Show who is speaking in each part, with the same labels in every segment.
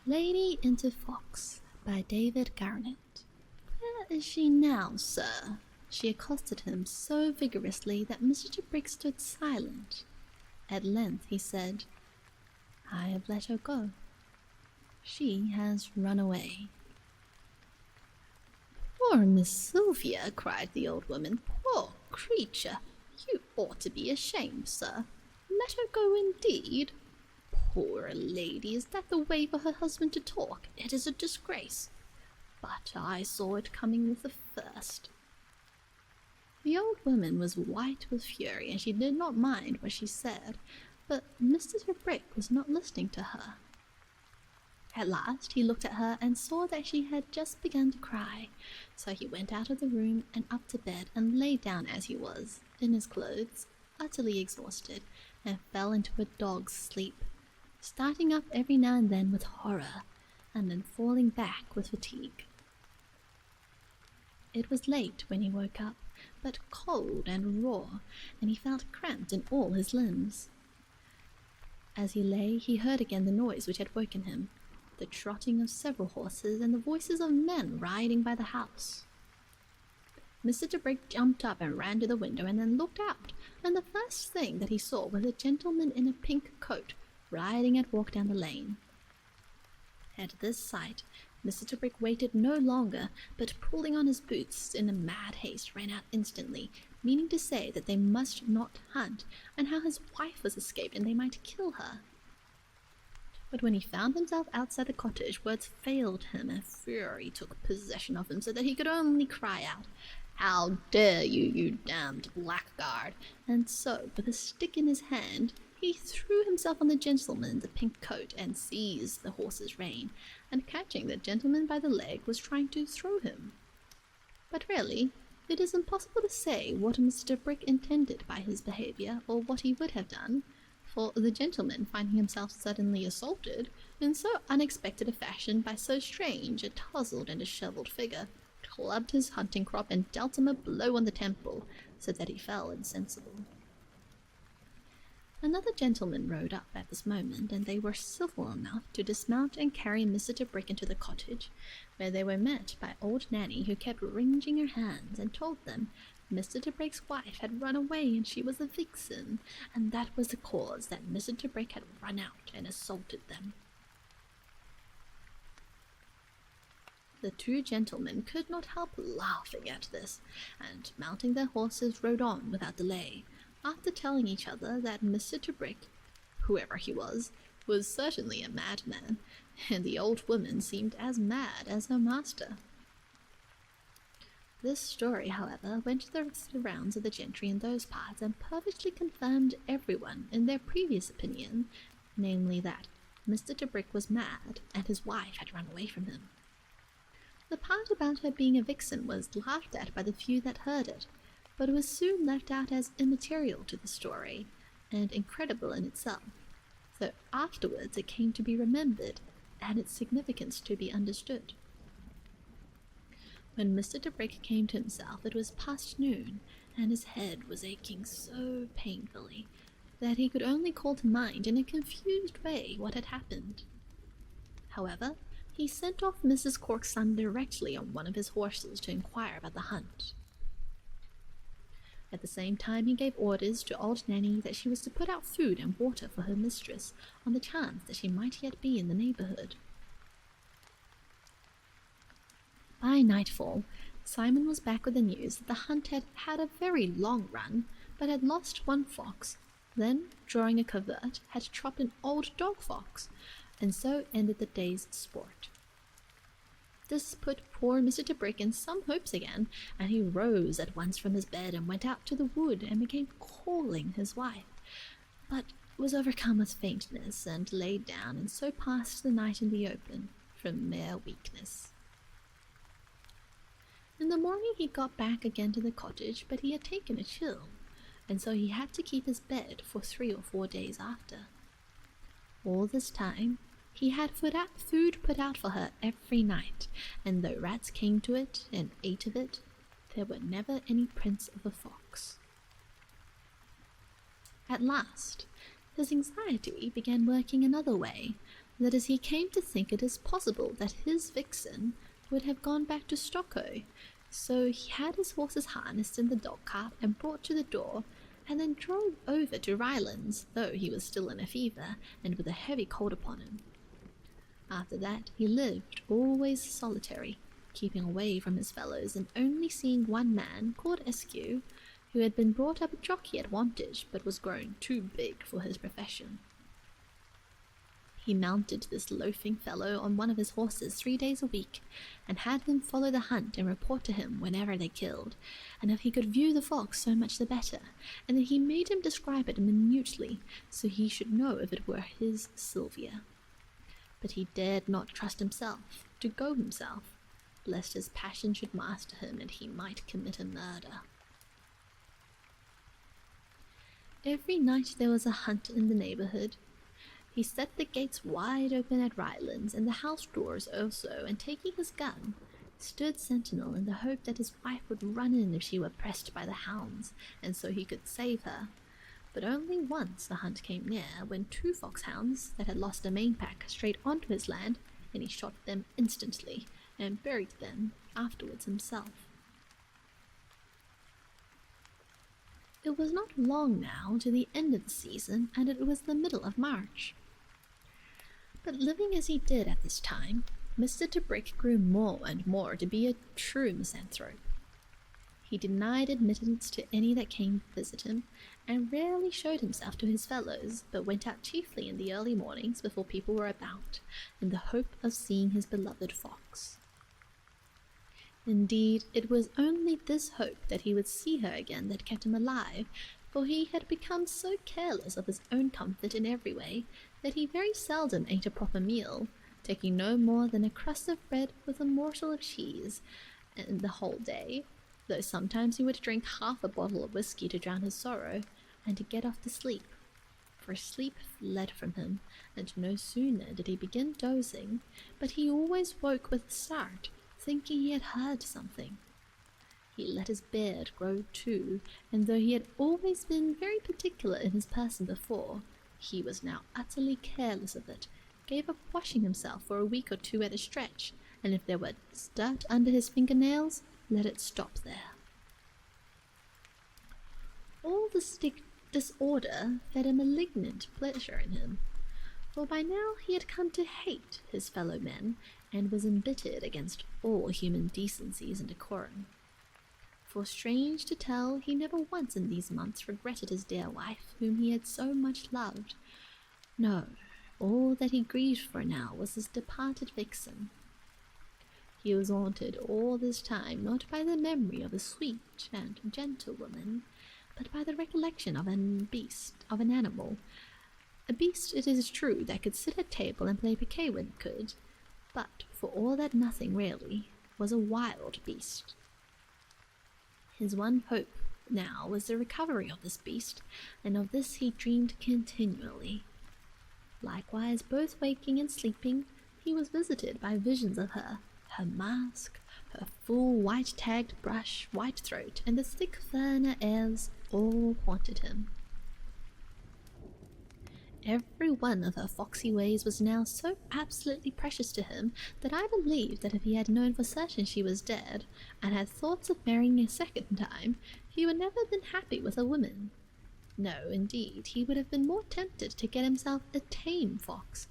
Speaker 1: Lady into Fox by David Garnett. Where is she now, sir? She accosted him so vigorously that Mr. Brick stood silent. At length he said, I have let her go. She has run away. Poor Miss Sylvia, cried the old woman. Poor creature! You ought to be ashamed, sir. Let her go indeed. Poor lady, is that the way for her husband to talk? It is a disgrace. But I saw it coming with the first. The old woman was white with fury, and she did not mind what she said, but Mr. Brick was not listening to her. At last he looked at her and saw that she had just begun to cry, so he went out of the room and up to bed and lay down as he was, in his clothes, utterly exhausted, and fell into a dog's sleep, starting up every now and then with horror, and then falling back with fatigue. It was late when he woke up, but cold and raw, and he felt cramped in all his limbs. As he lay, he heard again the noise which had woken him, the trotting of several horses and the voices of men riding by the house. Mr. Brick jumped up and ran to the window and then looked out, and the first thing that he saw was a gentleman in a pink coat riding at walk down the lane. At this sight, Mr. Brick waited no longer, but pulling on his boots in a mad haste ran out instantly, meaning to say that they must not hunt, and how his wife was escaped and they might kill her. But when he found himself outside the cottage, words failed him and fury took possession of him so that he could only cry out, How dare you, you damned blackguard! And so, with a stick in his hand, he threw himself on the gentleman in the pink coat and seized the horse's rein, and catching the gentleman by the leg was trying to throw him. But really, it is impossible to say what Mr. Brick intended by his behaviour, or what he would have done, for the gentleman, finding himself suddenly assaulted in so unexpected a fashion by so strange a tousled and dishevelled figure, clubbed his hunting crop and dealt him a blow on the temple, so that he fell insensible. Another gentleman rode up at this moment, and they were civil enough to dismount and carry Mr. Brick into the cottage, where they were met by old Nanny, who kept wringing her hands, and told them Mr. Brick's wife had run away and she was a vixen, and that was the cause that Mr. Brick had run out and assaulted them. The two gentlemen could not help laughing at this, and mounting their horses rode on without delay, after telling each other that Mr. Brick, whoever he was certainly a madman, and the old woman seemed as mad as her master. This story, however, went the rounds of the gentry in those parts, and perfectly confirmed everyone in their previous opinion, namely that Mr. Brick was mad, and his wife had run away from him. The part about her being a vixen was laughed at by the few that heard it, but it was soon left out as immaterial to the story, and incredible in itself, though afterwards it came to be remembered, and its significance to be understood. When Mr. Brick came to himself, it was past noon, and his head was aching so painfully that he could only call to mind in a confused way what had happened. However, he sent off Mrs. Cork's son directly on one of his horses to inquire about the hunt. At the same time he gave orders to old Nanny that she was to put out food and water for her mistress on the chance that she might yet be in the neighbourhood. By nightfall, Simon was back with the news that the hunt had had a very long run, but had lost one fox, then, drawing a covert, had trapped an old dog fox, and so ended the day's sport. This put poor Mr. Brick in some hopes again, and he rose at once from his bed and went out to the wood and began calling his wife, but was overcome with faintness and lay down, and so passed the night in the open from mere weakness. In the morning he got back again to the cottage, but he had taken a chill, and so he had to keep his bed for 3 or 4 days after. All this time he had food put out for her every night, and though rats came to it and ate of it, there were never any prints of a fox. At last, his anxiety began working another way, that as he came to think it is possible that his vixen would have gone back to Stockholm, so he had his horses harnessed in the dog-cart and brought to the door, and then drove over to Rylands, though he was still in a fever and with a heavy cold upon him. After that he lived always solitary, keeping away from his fellows and only seeing one man called Eskew, who had been brought up a jockey at Wantage but was grown too big for his profession. He mounted this loafing fellow on one of his horses 3 days a week, and had him follow the hunt and report to him whenever they killed, and if he could view the fox so much the better, and then he made him describe it minutely, so he should know if it were his Sylvia. But he dared not trust himself to go himself, lest his passion should master him and he might commit a murder. Every night there was a hunt in the neighbourhood. He set the gates wide open at Rylands, and the house doors also, and taking his gun, stood sentinel in the hope that his wife would run in if she were pressed by the hounds, and so he could save her. But only once the hunt came near, when 2 foxhounds that had lost a main pack strayed onto his land, and he shot them instantly, and buried them afterwards himself. It was not long now to the end of the season, and it was the middle of March. But living as he did at this time, Mr. ʟᴏᴏ grew more and more to be a true misanthrope. He denied admittance to any that came to visit him, and rarely showed himself to his fellows, but went out chiefly in the early mornings before people were about, in the hope of seeing his beloved fox. Indeed, it was only this hope that he would see her again that kept him alive, for he had become so careless of his own comfort in every way that he very seldom ate a proper meal, taking no more than a crust of bread with a morsel of cheese in the whole day, though sometimes he would drink half a bottle of whisky to drown his sorrow, and to get off to sleep, for sleep fled from him, and no sooner did he begin dozing, but he always woke with a start, thinking he had heard something. He let his beard grow too, and though he had always been very particular in his person before, he was now utterly careless of it, gave up washing himself for a week or 2 at a stretch, and if there was dirt under his fingernails, let it stop there. All this disorder fed a malignant pleasure in him, for by now he had come to hate his fellow men, and was embittered against all human decencies and decorum. For strange to tell, he never once in these months regretted his dear wife, whom he had so much loved. No, all that he grieved for now was his departed vixen. He was haunted all this time not by the memory of a sweet and gentle woman, but by the recollection of an animal. A beast, it is true, that could sit at table and play piquet when it could, but for all that nothing really was a wild beast. His one hope now was the recovery of this beast, and of this he dreamed continually. Likewise, both waking and sleeping, he was visited by visions of her mask, her full white-tagged brush, white throat, and the thick fur in her ears all haunted him. Every one of her foxy ways was now so absolutely precious to him that I believed that if he had known for certain she was dead, and had thoughts of marrying a second time, he would never have been happy with a woman. No, indeed, he would have been more tempted to get himself a tame fox,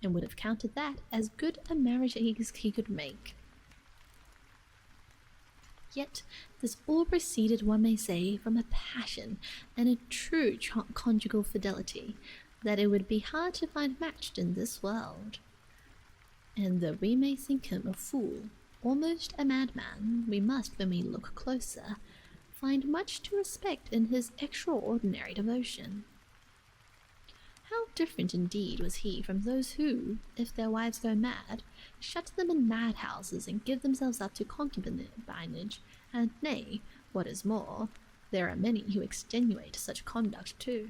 Speaker 1: and would have counted that as good a marriage as he could make. Yet this all proceeded, one may say, from a passion and a true conjugal fidelity, that it would be hard to find matched in this world. And though we may think him a fool, almost a madman, we must, when we look closer, find much to respect in his extraordinary devotion. How different indeed was he from those who, if their wives go mad, shut them in madhouses and give themselves up to concubinage, and nay, what is more, there are many who extenuate such conduct too.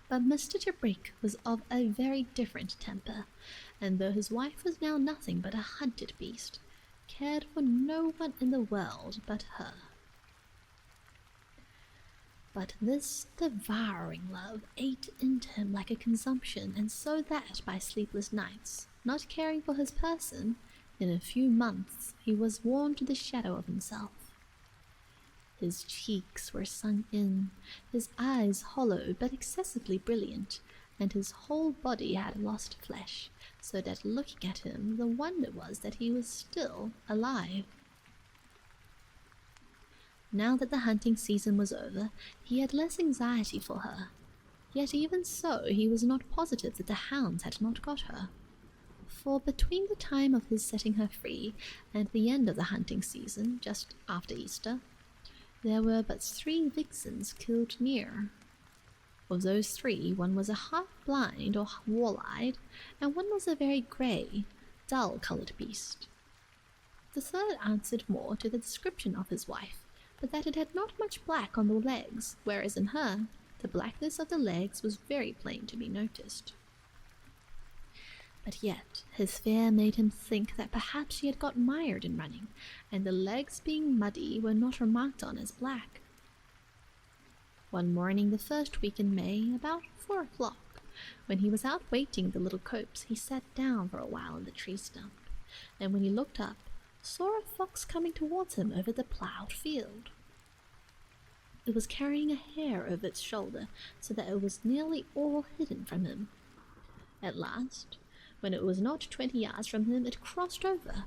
Speaker 1: But Mr. ʟᴏᴏ was of a very different temper, and though his wife was now nothing but a hunted beast, cared for no one in the world but her. But this devouring love ate into him like a consumption, and so that by sleepless nights, not caring for his person, in a few months he was worn to the shadow of himself. His cheeks were sunk in, his eyes hollow but excessively brilliant, and his whole body had lost flesh, so that looking at him the wonder was that he was still alive. Now that the hunting season was over, he had less anxiety for her, yet even so he was not positive that the hounds had not got her. For between the time of his setting her free and the end of the hunting season, just after Easter, there were but 3 vixens killed near. Of those 3, one was a half-blind or wall-eyed, and one was a very grey, dull-coloured beast. The third answered more to the description of his wife, but that it had not much black on the legs, whereas in her, the blackness of the legs was very plain to be noticed. But yet his fear made him think that perhaps she had got mired in running, and the legs being muddy were not remarked on as black. One morning the first week in May, about 4 o'clock, when he was out waiting the little copse, he sat down for a while in the tree stump, and when he looked up, saw a fox coming towards him over the ploughed field. It was carrying a hare over its shoulder, so that it was nearly all hidden from him. At last, when it was not 20 yards from him, it crossed over,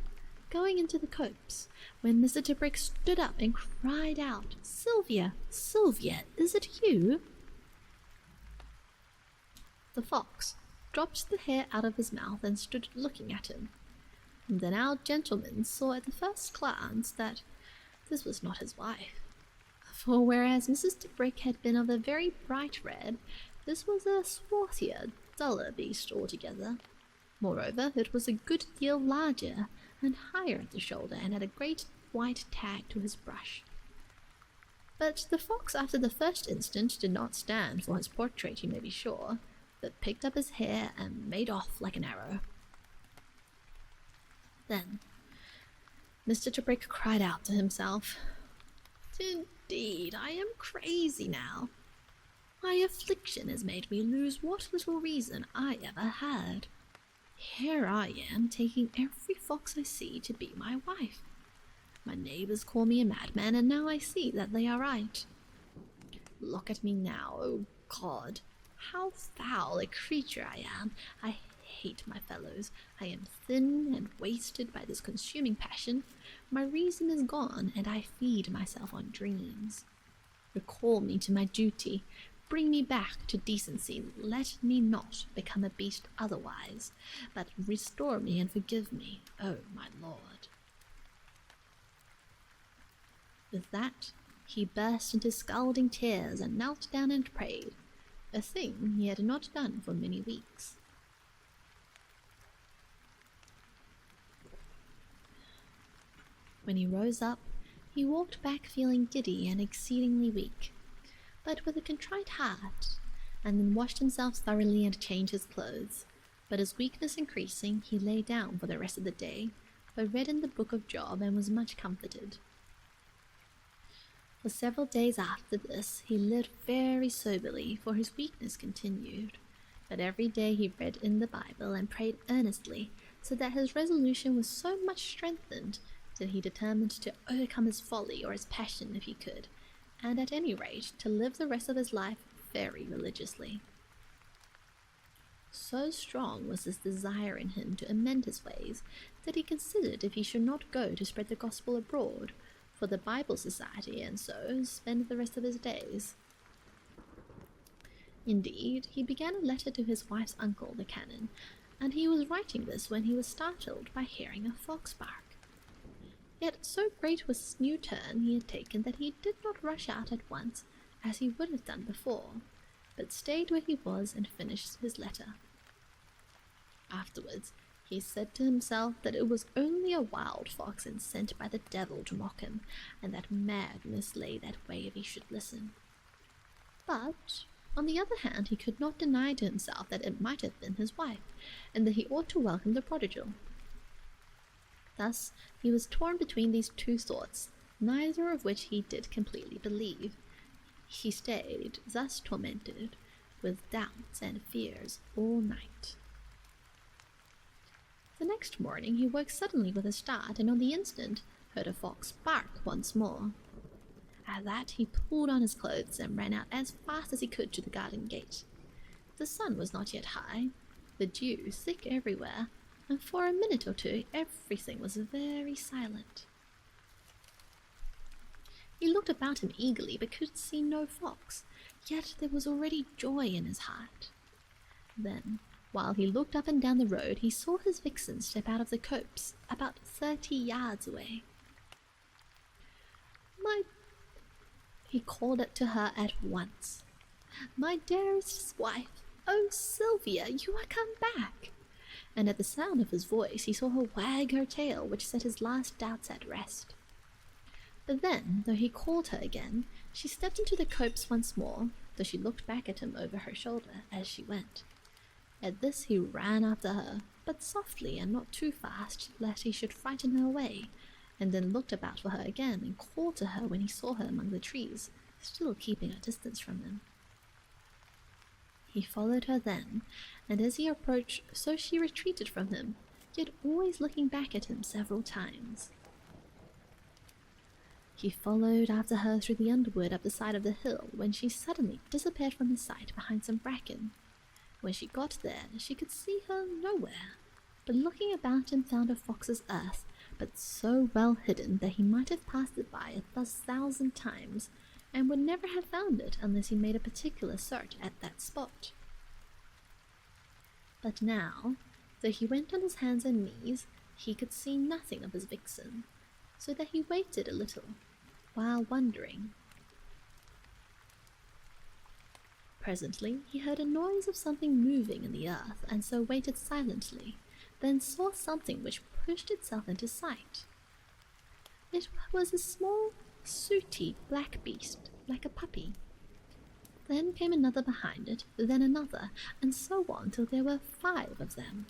Speaker 1: going into the copse, when Mr. Tibrick stood up and cried out, "Sylvia, Sylvia, is it you?" The fox dropped the hare out of his mouth and stood looking at him. And then our gentleman saw at the first glance that this was not his wife. For whereas Mrs. Tibrick had been of a very bright red, this was a swarthier, duller beast altogether. Moreover, it was a good deal larger and higher at the shoulder, and had a great white tag to his brush. But the fox after the first instant did not stand for his portrait, you may be sure, but picked up his hare and made off like an arrow. Then Mr. Tibrick cried out to himself, "Indeed, I am crazy now. My affliction has made me lose what little reason I ever had. Here I am, taking every fox I see to be my wife. My neighbours call me a madman, and now I see that they are right. Look at me now, oh God, how foul a creature I am. I hate my fellows. I am thin and wasted by this consuming passion. My reason is gone, and I feed myself on dreams. Recall me to my duty. Bring me back to decency. Let me not become a beast otherwise, but restore me and forgive me, oh my Lord." With that, he burst into scalding tears and knelt down and prayed, a thing he had not done for many weeks. When he rose up, he walked back feeling giddy and exceedingly weak, but with a contrite heart, and then washed himself thoroughly and changed his clothes. But his weakness increasing, he lay down for the rest of the day, but read in the book of Job and was much comforted. For several days after this he lived very soberly, for his weakness continued, but every day he read in the Bible and prayed earnestly, so that his resolution was so much strengthened that he determined to overcome his folly or his passion if he could, and at any rate to live the rest of his life very religiously. So strong was this desire in him to amend his ways, that he considered if he should not go to spread the gospel abroad, for the Bible Society, and so spend the rest of his days. Indeed, he began a letter to his wife's uncle, the canon, and he was writing this when he was startled by hearing a fox bark. Yet so great was this new turn he had taken that he did not rush out at once, as he would have done before, but stayed where he was and finished his letter. Afterwards, he said to himself that it was only a wild fox and sent by the devil to mock him, and that madness lay that way if he should listen. But, on the other hand, he could not deny to himself that it might have been his wife, and that he ought to welcome the prodigal. Thus he was torn between these two thoughts, neither of which he did completely believe. He stayed thus tormented with doubts and fears all night. The next morning he woke suddenly with a start, and on the instant heard a fox bark once more. At that he pulled on his clothes and ran out as fast as he could to the garden gate. The sun was not yet high, the dew thick everywhere, and for a minute or two everything was very silent. He looked about him eagerly but could see no fox, yet there was already joy in his heart. Then, while he looked up and down the road, he saw his vixen step out of the copse about 30 yards away. He called it to her at once. "My dearest wife, oh Sylvia, you are come back!" And at the sound of his voice he saw her wag her tail, which set his last doubts at rest. But then, though he called her again, she stepped into the copse once more, though she looked back at him over her shoulder as she went. At this he ran after her, but softly and not too fast, lest he should frighten her away, and then looked about for her again and called to her when he saw her among the trees, still keeping a distance from him. He followed her then, and as he approached, so she retreated from him, yet always looking back at him several times. He followed after her through the underwood up the side of the hill, when she suddenly disappeared from his sight behind some bracken. When she got there, she could see her nowhere, but looking about him found a fox's earth, but so well hidden that he might have passed it by 1,000 times, and would never have found it unless he made a particular search at that spot. But now, though he went on his hands and knees, he could see nothing of his vixen, so that he waited a little, while wondering. Presently he heard a noise of something moving in the earth, and so waited silently, then saw something which pushed itself into sight. It was a small, sooty black beast, like a puppy. Then came another behind it, then another, and so on till there were 5 of them.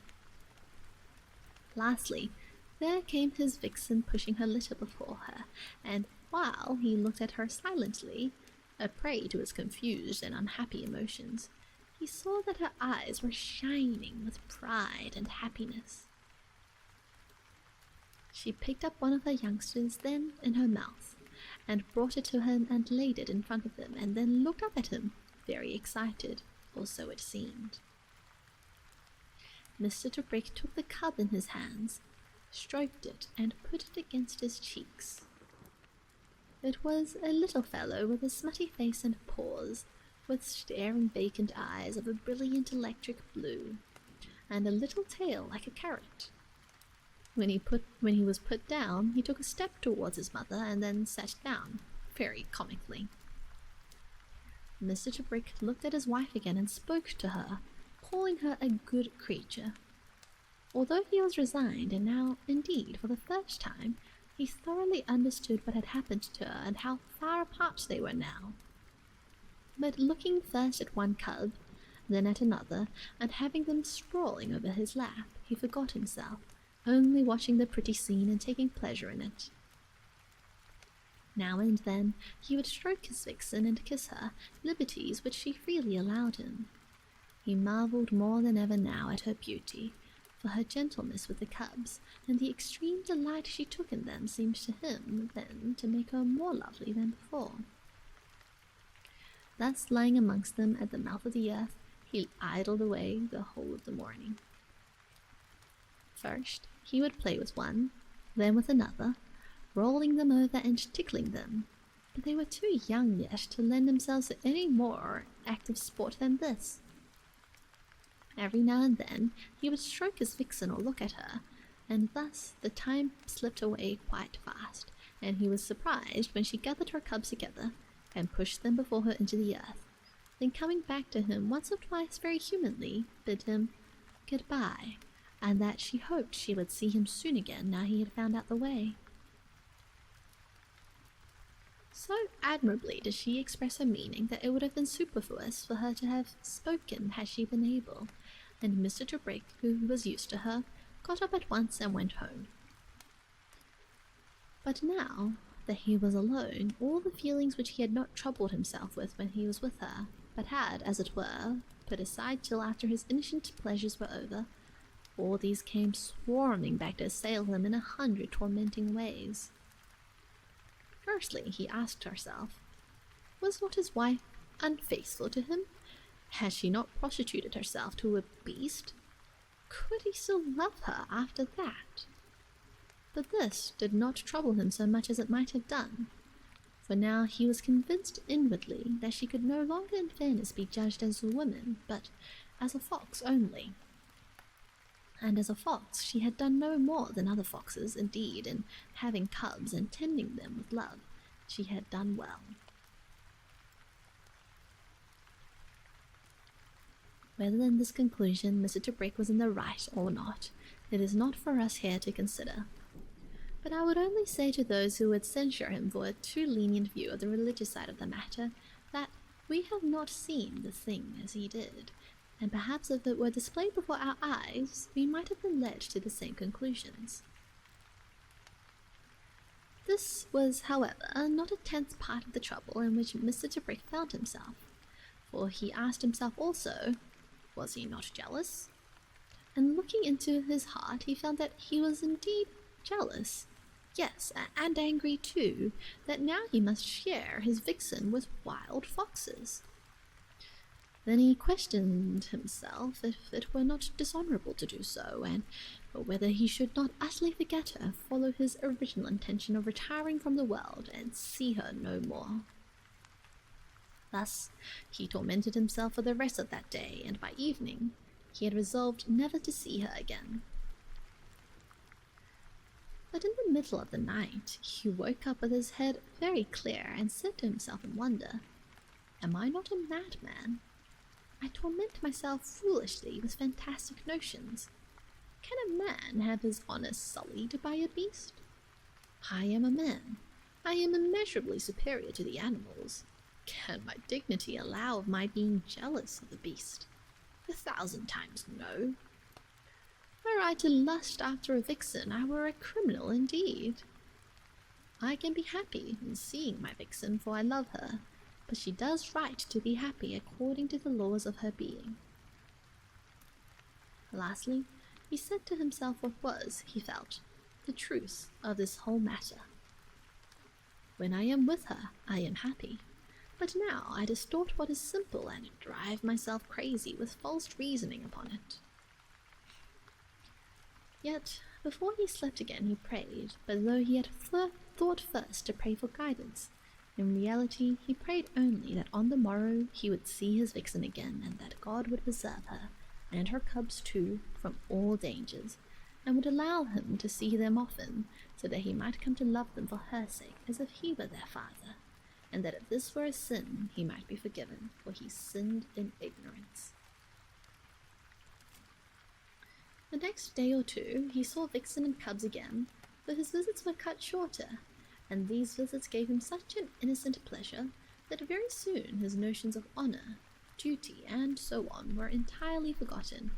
Speaker 1: Lastly, there came his vixen pushing her litter before her, and while he looked at her silently, a prey to his confused and unhappy emotions, he saw that her eyes were shining with pride and happiness. She picked up one of her youngsters then in her mouth, and brought it to him and laid it in front of him, and then looked up at him, very excited, or so it seemed. Mr. Tobrick took the cub in his hands, stroked it, and put it against his cheeks. It was a little fellow with a smutty face and paws, with staring vacant eyes of a brilliant electric blue, and a little tail like a carrot. When he was put down, he took a step towards his mother, and then sat down, very comically. Mr. Tobrick looked at his wife again and spoke to her, calling her a good creature. Although he was resigned, and now, indeed, for the first time, he thoroughly understood what had happened to her and how far apart they were now. But looking first at one cub, then at another, and having them sprawling over his lap, he forgot himself, only watching the pretty scene and taking pleasure in it. Now and then he would stroke his vixen and kiss her, liberties which she freely allowed him. He marvelled more than ever now at her beauty, for her gentleness with the cubs, and the extreme delight she took in them seemed to him then to make her more lovely than before. Thus lying amongst them at the mouth of the earth, he idled away the whole of the morning. First he would play with one, then with another, rolling them over and tickling them, but they were too young yet to lend themselves to any more active sport than this. Every now and then he would stroke his vixen or look at her, and thus the time slipped away quite fast, and he was surprised when she gathered her cubs together and pushed them before her into the earth, then coming back to him once or twice very humanly, bid him goodbye, and that she hoped she would see him soon again now he had found out the way. So admirably did she express her meaning that it would have been superfluous for her to have spoken had she been able, and Mr. Tobrick, who was used to her, got up at once and went home. But now that he was alone, all the feelings which he had not troubled himself with when he was with her, but had, as it were, put aside till after his innocent pleasures were over, all these came swarming back to assail him in 100 tormenting ways. Firstly, he asked herself, was not his wife unfaithful to him? Had she not prostituted herself to a beast? Could he still love her after that? But this did not trouble him so much as it might have done, for now he was convinced inwardly that she could no longer in fairness be judged as a woman, but as a fox only. And as a fox she had done no more than other foxes. Indeed, in having cubs and tending them with love, she had done well. Whether in this conclusion Mr. ʟᴏᴏ was in the right or not, it is not for us here to consider. But I would only say to those who would censure him for a too lenient view of the religious side of the matter, that we have not seen the thing as he did, and perhaps if it were displayed before our eyes, we might have been led to the same conclusions. This was, however, not a tenth part of the trouble in which Mr. ʟᴏᴏ found himself, for he asked himself also, was he not jealous? And looking into his heart, he found that he was indeed jealous, yes, and angry too, that now he must share his vixen with wild foxes. Then he questioned himself if it were not dishonourable to do so, and whether he should not utterly forget her, follow his original intention of retiring from the world, and see her no more. Thus he tormented himself for the rest of that day, and by evening he had resolved never to see her again. But in the middle of the night he woke up with his head very clear, and said to himself in wonder, "Am I not a madman? I torment myself foolishly with fantastic notions. Can a man have his honour sullied by a beast? I am a man. I am immeasurably superior to the animals. Can my dignity allow of my being jealous of a beast? 1,000 times no. Were I to lust after a vixen, I were a criminal indeed. I can be happy in seeing my vixen, for I love her, but she does right to be happy according to the laws of her being." Lastly, he said to himself what was, he felt, the truth of this whole matter. When I am with her, I am happy, but now I distort what is simple and drive myself crazy with false reasoning upon it. Yet, before he slept again, he prayed, but though he had thought first to pray for guidance, in reality he prayed only that on the morrow he would see his vixen again, and that God would preserve her, and her cubs too, from all dangers, and would allow him to see them often, so that he might come to love them for her sake, as if he were their father, and that if this were a sin, he might be forgiven, for he sinned in ignorance. The next day or two he saw vixen and cubs again, but his visits were cut shorter, and these visits gave him such an innocent pleasure that very soon his notions of honour, duty, and so on were entirely forgotten,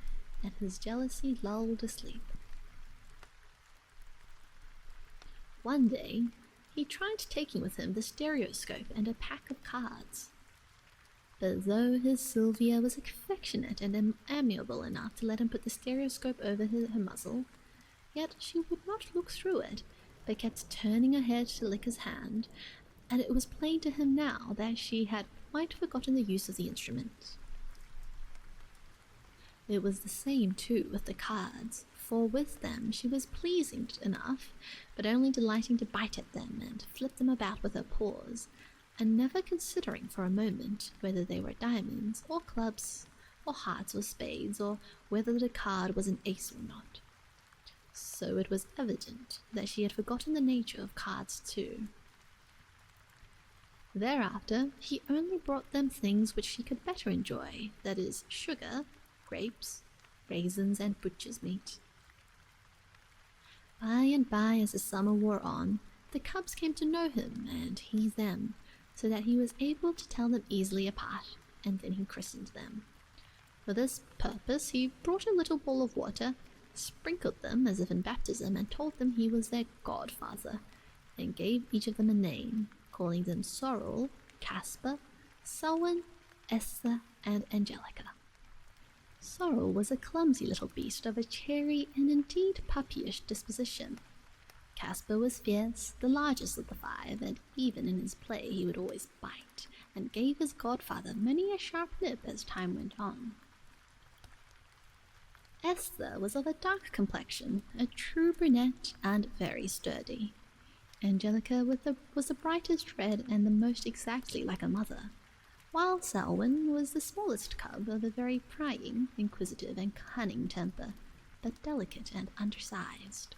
Speaker 1: and his jealousy lulled asleep. One day he tried taking with him the stereoscope and a pack of cards. But though his Sylvia was affectionate and amiable enough to let him put the stereoscope over her muzzle, yet she would not look through it, but kept turning her head to lick his hand, and it was plain to him now that she had quite forgotten the use of the instrument. It was the same, too, with the cards, for with them she was pleasing enough, but only delighting to bite at them and flip them about with her paws, and never considering for a moment whether they were diamonds, or clubs, or hearts or spades, or whether the card was an ace or not. So it was evident that she had forgotten the nature of cards too. Thereafter he only brought them things which she could better enjoy, that is, sugar, grapes, raisins, and butcher's meat. By and by, as the summer wore on, the cubs came to know him, and he them, so that he was able to tell them easily apart, and then he christened them. For this purpose he brought a little bowl of water, sprinkled them as if in baptism, and told them he was their godfather, and gave each of them a name, calling them Sorrel, Casper, Selwyn, Esther, and Angelica. Sorrel was a clumsy little beast of a cheery and indeed puppyish disposition. Casper was fierce, the largest of the five, and even in his play he would always bite, and gave his godfather many a sharp nip as time went on. Esther was of a dark complexion, a true brunette, and very sturdy. Angelica was the brightest red and the most exactly like a mother, while Selwyn was the smallest cub of a very prying, inquisitive, and cunning temper, but delicate and undersized.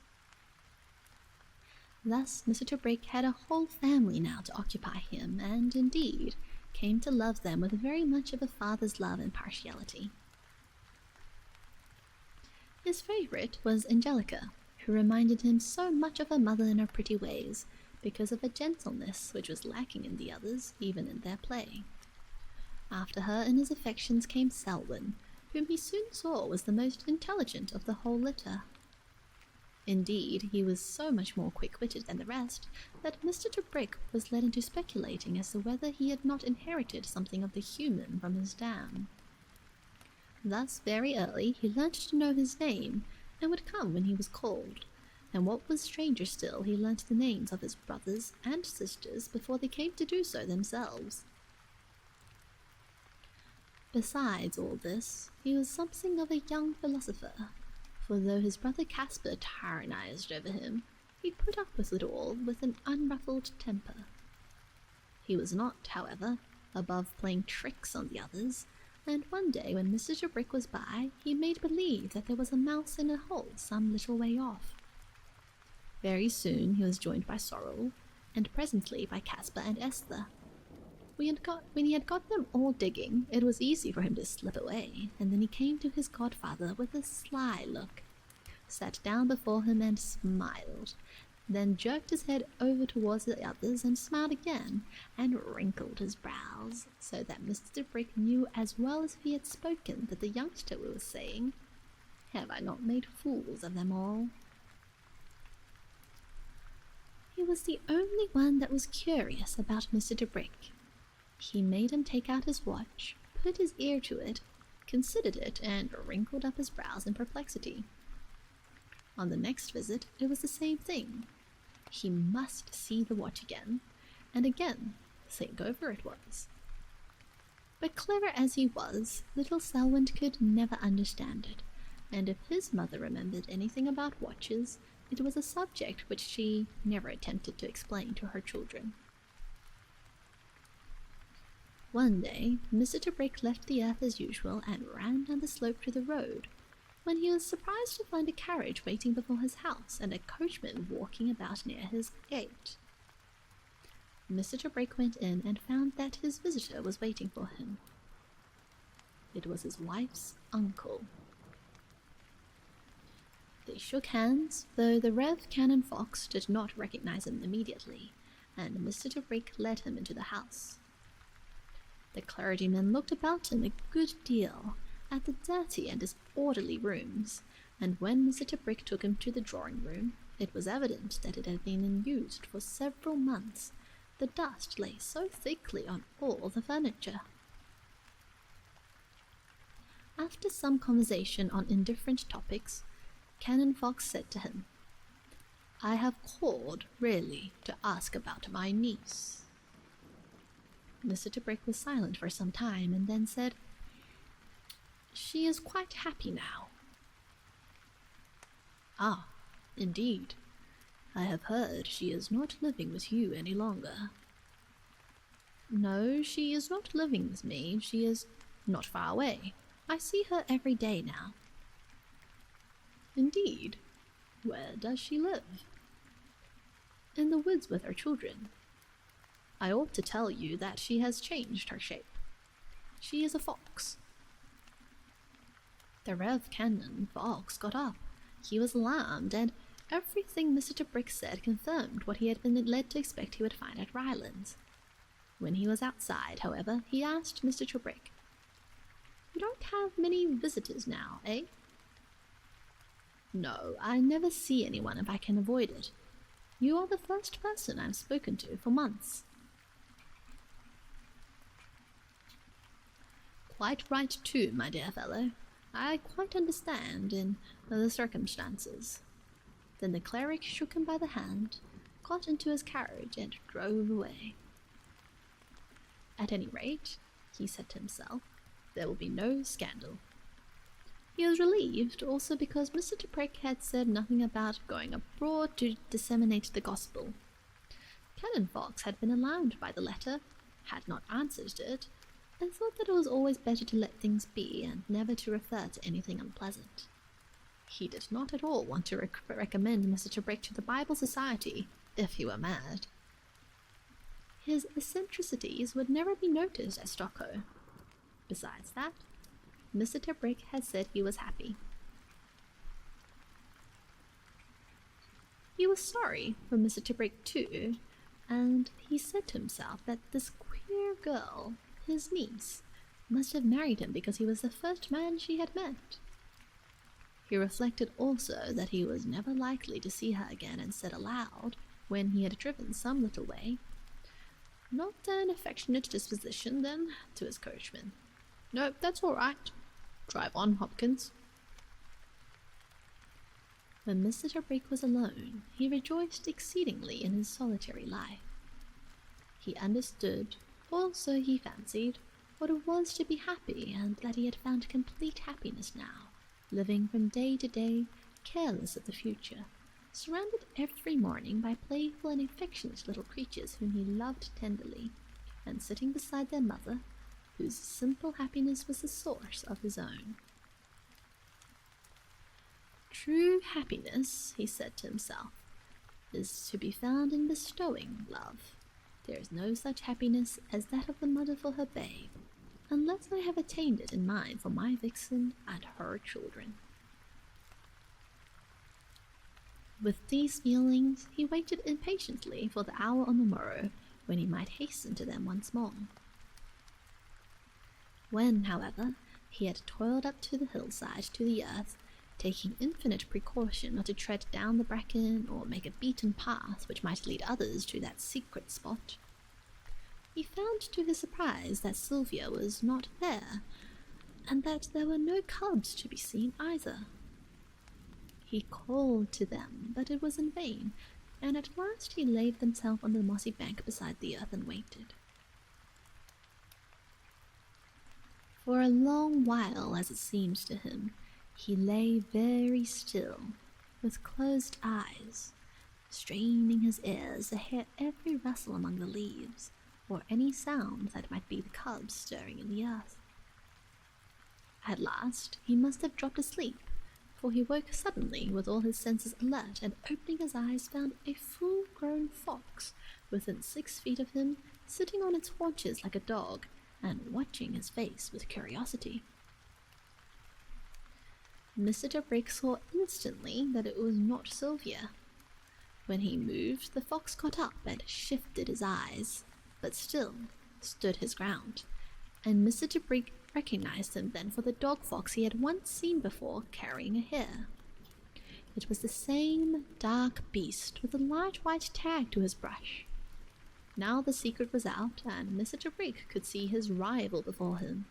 Speaker 1: Thus Mr. Brick had a whole family now to occupy him, and indeed came to love them with very much of a father's love and partiality. His favourite was Angelica, who reminded him so much of her mother in her pretty ways, because of a gentleness which was lacking in the others, even in their play. After her in his affections came Selwyn, whom he soon saw was the most intelligent of the whole litter. Indeed, he was so much more quick-witted than the rest that Mr. Brick was led into speculating as to whether he had not inherited something of the human from his dam. Thus, very early, he learnt to know his name, and would come when he was called, and what was stranger still, he learnt the names of his brothers and sisters before they came to do so themselves. Besides all this, he was something of a young philosopher, for though his brother Casper tyrannized over him, he put up with it all with an unruffled temper. He was not, however, above playing tricks on the others, and one day when Mr. Brick was by, he made believe that there was a mouse in a hole some little way off. Very soon he was joined by Sorrel, and presently by Casper and Esther. When he had got them all digging, it was easy for him to slip away, and then he came to his godfather with a sly look, sat down before him and smiled, then jerked his head over towards the others and smiled again, and wrinkled his brows, so that Mr. Brick knew as well as if he had spoken that the youngster was saying, "Have I not made fools of them all?" He was the only one that was curious about Mr. Brick. He made him take out his watch, put his ear to it, considered it, and wrinkled up his brows in perplexity. On the next visit it was the same thing. He must see the watch again, and again think over it was. But clever as he was, little Selwyn could never understand it, and if his mother remembered anything about watches, it was a subject which she never attempted to explain to her children. One day, Mr. Brick left the earth as usual and ran down the slope to the road, when he was surprised to find a carriage waiting before his house and a coachman walking about near his gate. Mr. Brick went in and found that his visitor was waiting for him. It was his wife's uncle. They shook hands, though the Rev. Canon Fox did not recognize him immediately, and Mr. Brick led him into the house. The clergyman looked about him a good deal, at the dirty and disorderly rooms, and when Mr. Brick took him to the drawing-room, it was evident that it had been unused for several months. The dust lay so thickly on all the furniture. After some conversation on indifferent topics, Canon Fox said to him, "I have called, really, to ask about my niece." Mr. Brick was silent for some time, and then said, "She is quite happy now." "Ah, indeed. I have heard she is not living with you any longer." "No, she is not living with me. She is not far away. I see her every day now." "Indeed? Where does she live?" "In the woods with her children. I ought to tell you that she has changed her shape. She is a fox." The Rev. Canon Fox got up. He was alarmed, and everything Mr. Brick said confirmed what he had been led to expect he would find at Rylands. When he was outside, however, he asked Mr. Brick, "You don't have many visitors now, eh?" "No, I never see anyone if I can avoid it. You are the first person I've spoken to for months. Quite right too, my dear fellow. I quite understand in the circumstances. Then the cleric shook him by the hand, got into his carriage, and drove away. At any rate, he said to himself, there will be no scandal. He was relieved also because Mr. Tibrick had said nothing about going abroad to disseminate the gospel. Canon Fox had been alarmed by the letter, had not answered it, and thought that it was always better to let things be and never to refer to anything unpleasant. He did not at all want to recommend Mr. Tibrick to the Bible Society, if he were mad. His eccentricities would never be noticed at Stockholm. Besides that, Mr. Tibrick had said he was happy. He was sorry for Mr. Tibrick too, and he said to himself that this queer girl, his niece, must have married him because he was the first man she had met. He reflected also that he was never likely to see her again, and said aloud, when he had driven some little way, "Not an affectionate disposition, then," to his coachman. "No, that's all right. Drive on, Hopkins." When Mr. Tibrick was alone, he rejoiced exceedingly in his solitary life. He understood, or so he fancied, what it was to be happy, and that he had found complete happiness now, living from day to day, careless of the future, surrounded every morning by playful and affectionate little creatures whom he loved tenderly, and sitting beside their mother, whose simple happiness was the source of his own. True happiness, he said to himself, is to be found in bestowing love. There is no such happiness as that of the mother for her babe, unless I have attained it in mine for my vixen and her children. With these feelings, he waited impatiently for the hour on the morrow when he might hasten to them once more. When, however, he had toiled up to the hillside to the earth, taking infinite precaution not to tread down the bracken or make a beaten path which might lead others to that secret spot, he found to his surprise that Sylvia was not there, and that there were no cubs to be seen either. He called to them, but it was in vain, and at last he laid himself on the mossy bank beside the earth and waited. For a long while, as it seemed to him, he lay very still, with closed eyes, straining his ears to hear every rustle among the leaves, or any sound that might be the cubs stirring in the earth. At last he must have dropped asleep, for he woke suddenly with all his senses alert, and opening his eyes found a full-grown fox within 6 feet of him, sitting on its haunches like a dog, and watching his face with curiosity. Mr. Tibrick saw instantly that it was not Sylvia. When he moved, the fox got up and shifted his eyes, but still stood his ground, and Mr. Tibrick recognized him then for the dog-fox he had once seen before carrying a hare. It was the same dark beast with a large white tag to his brush. Now the secret was out, and Mr. Tibrick could see his rival before him.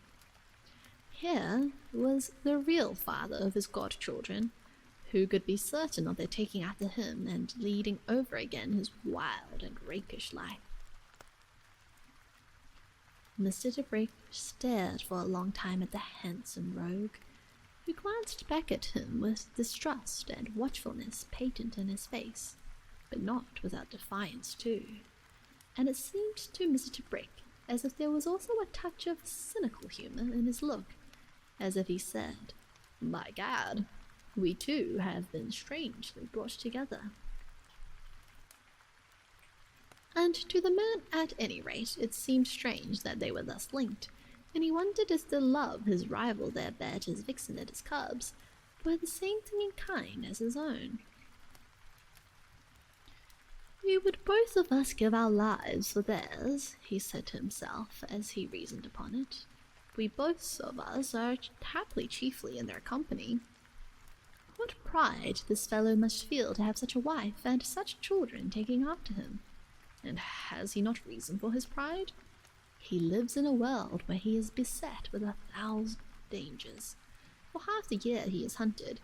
Speaker 1: Here was the real father of his godchildren, who could be certain of their taking after him and leading over again his wild and rakish life. Mr. Tibrick stared for a long time at the handsome rogue, who glanced back at him with distrust and watchfulness patent in his face, but not without defiance too. And it seemed to Mr. Tibrick as if there was also a touch of cynical humour in his look, as if he said, "By Gad, we two have been strangely brought together." And to the man, at any rate, it seemed strange that they were thus linked, and he wondered if the love his rival there bare to his vixen and his cubs were the same thing in kind as his own. "We would both of us give our lives for theirs," he said to himself as he reasoned upon it. "We both of us are happily chiefly in their company. What pride this fellow must feel to have such a wife and such children taking after him. And has he not reason for his pride? He lives in a world where he is beset with 1,000 dangers. For half the year he is hunted.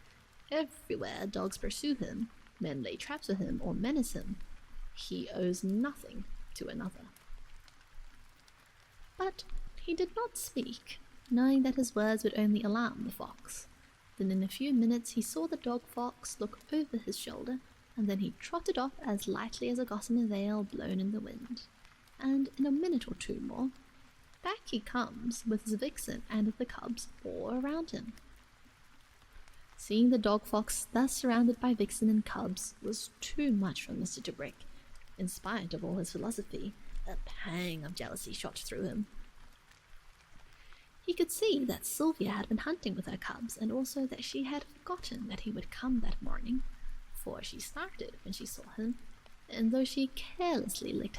Speaker 1: Everywhere dogs pursue him, men lay traps for him or menace him. He owes nothing to another. But he did not speak, knowing that his words would only alarm the fox. Then in a few minutes he saw the dog fox look over his shoulder, and then he trotted off as lightly as a gossamer veil blown in the wind. And in a minute or two more, back he comes with his vixen and the cubs all around him. Seeing the dog fox thus surrounded by vixen and cubs was too much for Mr. ʟᴏᴏ. In spite of all his philosophy, a pang of jealousy shot through him. He could see that Sylvia had been hunting with her cubs, and also that she had forgotten that he would come that morning, for she started when she saw him, and though she carelessly licked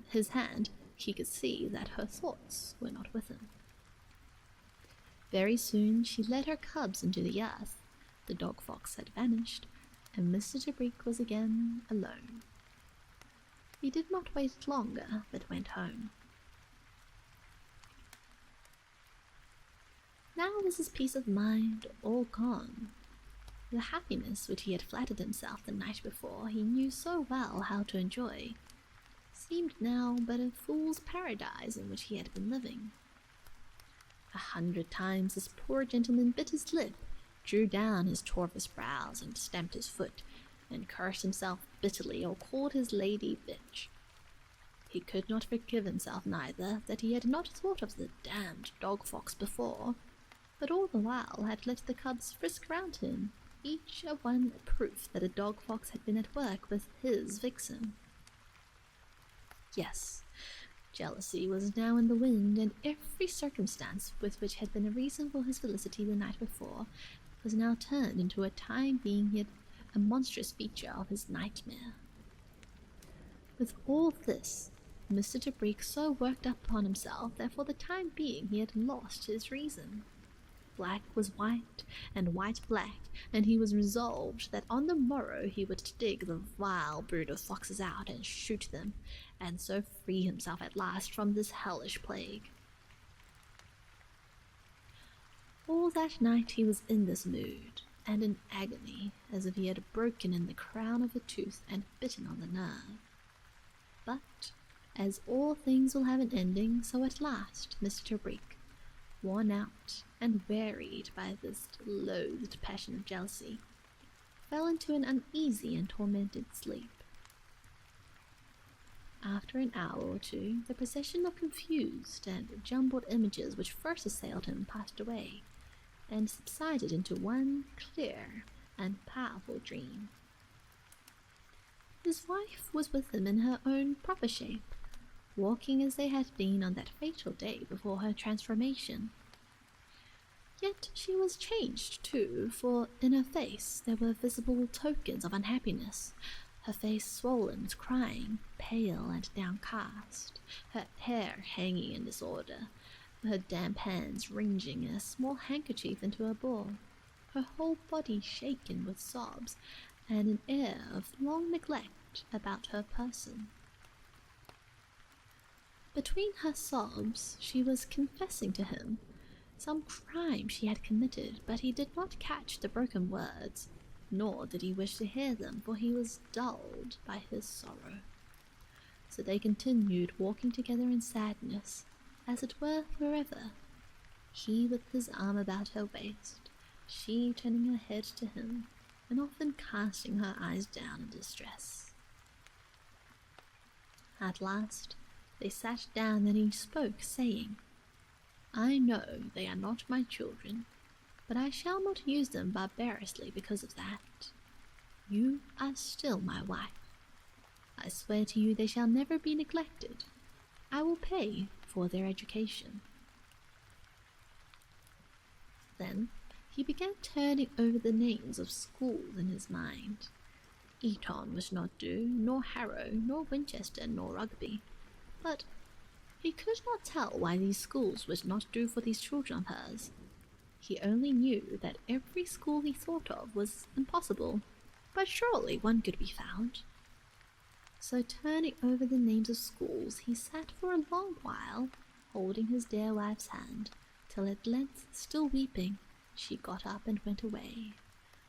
Speaker 1: his hand, he could see that her thoughts were not with him. Very soon she led her cubs into the earth. The dog fox had vanished, and Mr. ʟᴏᴏ was again alone. He did not wait longer, but went home. Now was his peace of mind all gone. The happiness which he had flattered himself the night before he knew so well how to enjoy seemed now but a fool's paradise in which he had been living. 100 times this poor gentleman bit his lip, drew down his torvous brows, and stamped his foot, and cursed himself bitterly, or called his lady bitch. He could not forgive himself neither that he had not thought of the damned dog fox before, but all the while had let the cubs frisk round him, each a one a proof that a dog fox had been at work with his vixen. Yes, jealousy was now in the wind, and every circumstance with which had been a reason for his felicity the night before was now turned into a time being yet a monstrous feature of his nightmare. With all this, Mr. ʟᴏᴏ so worked up upon himself that for the time being he had lost his reason. Black was white, and white black, and he was resolved that on the morrow he would dig the vile brood of foxes out and shoot them, and so free himself at last from this hellish plague. All that night he was in this mood, and in agony, as if he had broken in the crown of a tooth and bitten on the nerve. But, as all things will have an ending, so at last Mr. ʟᴏᴏ, worn out and wearied by this loathed passion of jealousy, fell into an uneasy and tormented sleep. After an hour or two, the procession of confused and jumbled images which first assailed him passed away, and subsided into one clear and powerful dream. His wife was with him in her own proper shape, walking as they had been on that fatal day before her transformation. Yet she was changed too, for in her face there were visible tokens of unhappiness, her face swollen with crying, pale and downcast, her hair hanging in disorder, her damp hands wringing a small handkerchief into a ball, her whole body shaken with sobs, and an air of long neglect about her person. Between her sobs she was confessing to him some crime she had committed, but he did not catch the broken words, nor did he wish to hear them, for he was dulled by his sorrow. So they continued walking together in sadness, as it were forever, he with his arm about her waist, she turning her head to him, and often casting her eyes down in distress. At last they sat down, and he spoke, saying, "I know they are not my children, but I shall not use them barbarously because of that. You are still my wife. I swear to you they shall never be neglected. I will pay for their education." Then he began turning over the names of schools in his mind. Eton would not do, nor Harrow, nor Winchester, nor Rugby. But he could not tell why these schools would not do for these children of hers. He only knew that every school he thought of was impossible, but surely one could be found. So turning over the names of schools, he sat for a long while, holding his dear wife's hand, till at length, still weeping, she got up and went away,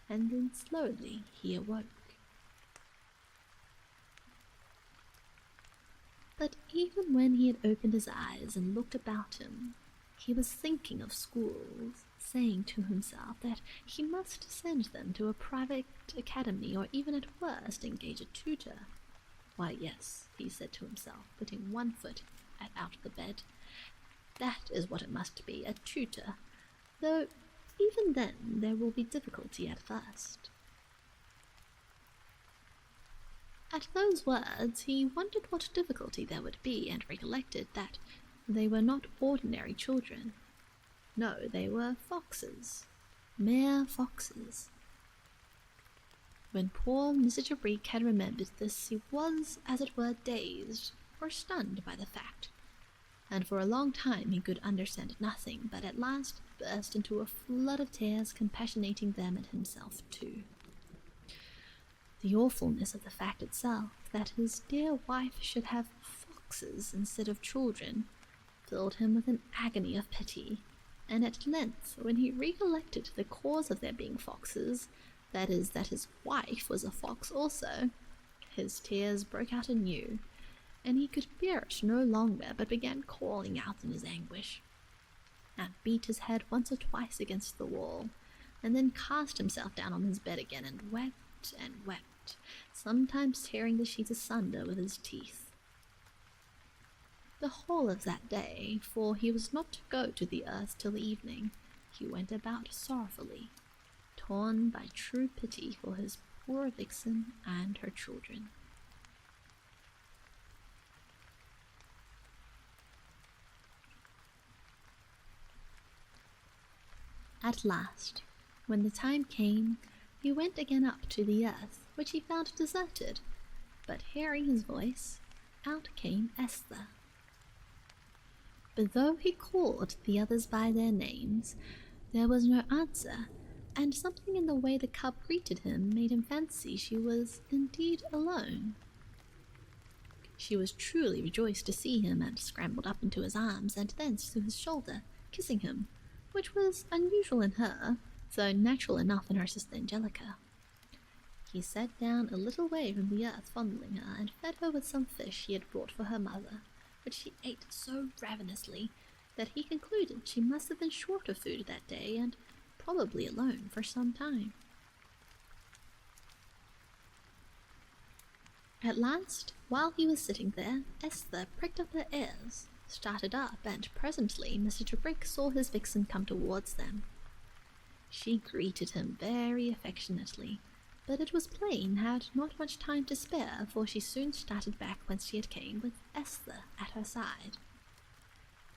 Speaker 1: and then slowly he awoke. But even when he had opened his eyes and looked about him, he was thinking of schools, saying to himself that he must send them to a private academy, or even at worst engage a tutor. Why, yes, he said to himself, putting one foot out of the bed, that is what it must be, a tutor, though even then there will be difficulty at first. At those words he wondered what difficulty there would be, and recollected that they were not ordinary children. No, they were foxes, mere foxes. When poor Mr. ʟᴏᴏ had remembered this, he was, as it were, dazed or stunned by the fact, and for a long time he could understand nothing, but at last burst into a flood of tears, compassionating them and himself too. The awfulness of the fact itself, that his dear wife should have foxes instead of children, filled him with an agony of pity, and at length, when he recollected the cause of their being foxes, that is, that his wife was a fox also, his tears broke out anew, and he could bear it no longer, but began calling out in his anguish, and beat his head once or twice against the wall, and then cast himself down on his bed again, and wept, sometimes tearing the sheets asunder with his teeth. The whole of that day, for he was not to go to the earth till the evening, he went about sorrowfully, torn by true pity for his poor vixen and her children. At last, when the time came, he went again up to the earth, which he found deserted, but hearing his voice, out came Esther. But though he called the others by their names, there was no answer, and something in the way the cub greeted him made him fancy she was indeed alone. She was truly rejoiced to see him, and scrambled up into his arms, and thence to his shoulder, kissing him, which was unusual in her, though natural enough in her sister Angelica. He sat down a little way from the earth, fondling her, and fed her with some fish he had brought for her mother, which she ate so ravenously that he concluded she must have been short of food that day, and probably alone for some time. At last, while he was sitting there, Esther pricked up her ears, started up, and presently Mr. ʟᴏᴏ saw his vixen come towards them. She greeted him very affectionately, but it was plain had not much time to spare, for she soon started back whence she had came, with Esther at her side.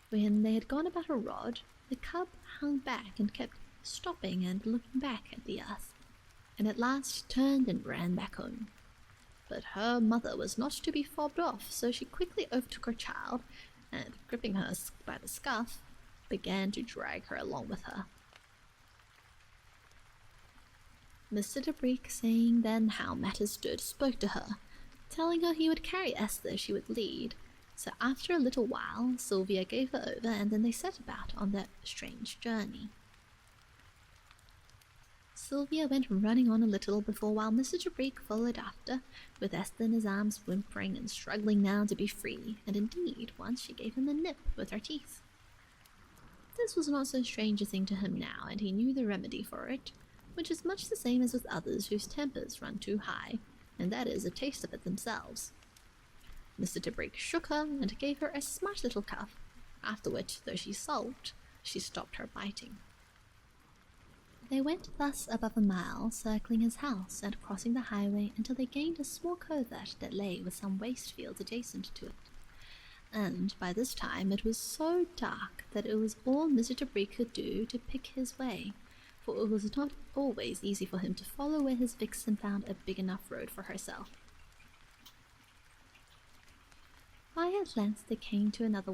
Speaker 1: When they had gone about a rod, the cub hung back and kept stopping and looking back at the earth, and at last turned and ran back home. But her mother was not to be fobbed off, so she quickly overtook her child, and, gripping her by the scuff, began to drag her along with her. Mr. ʟᴏᴏ, saying then how matters stood, spoke to her, telling her he would carry Esther, she would lead. So after a little while, Sylvia gave her over, and then they set about on their strange journey. Sylvia went running on a little before, while Mr. ʟᴏᴏ followed after, with Esther in his arms, whimpering and struggling now to be free, and indeed once she gave him a nip with her teeth. This was not so strange a thing to him now, and he knew the remedy for it, which is much the same as with others whose tempers run too high, and that is a taste of it themselves. Mr. ʟᴏᴏ shook her, and gave her a smart little cuff, after which, though she sulked, she stopped her biting. They went thus above a mile, circling his house, and crossing the highway until they gained a small covert that lay with some waste fields adjacent to it. And by this time it was so dark that it was all Mr. ʟᴏᴏ could do to pick his way, for it was not always easy for him to follow where his vixen found a big enough road for herself. Why, at length they came to another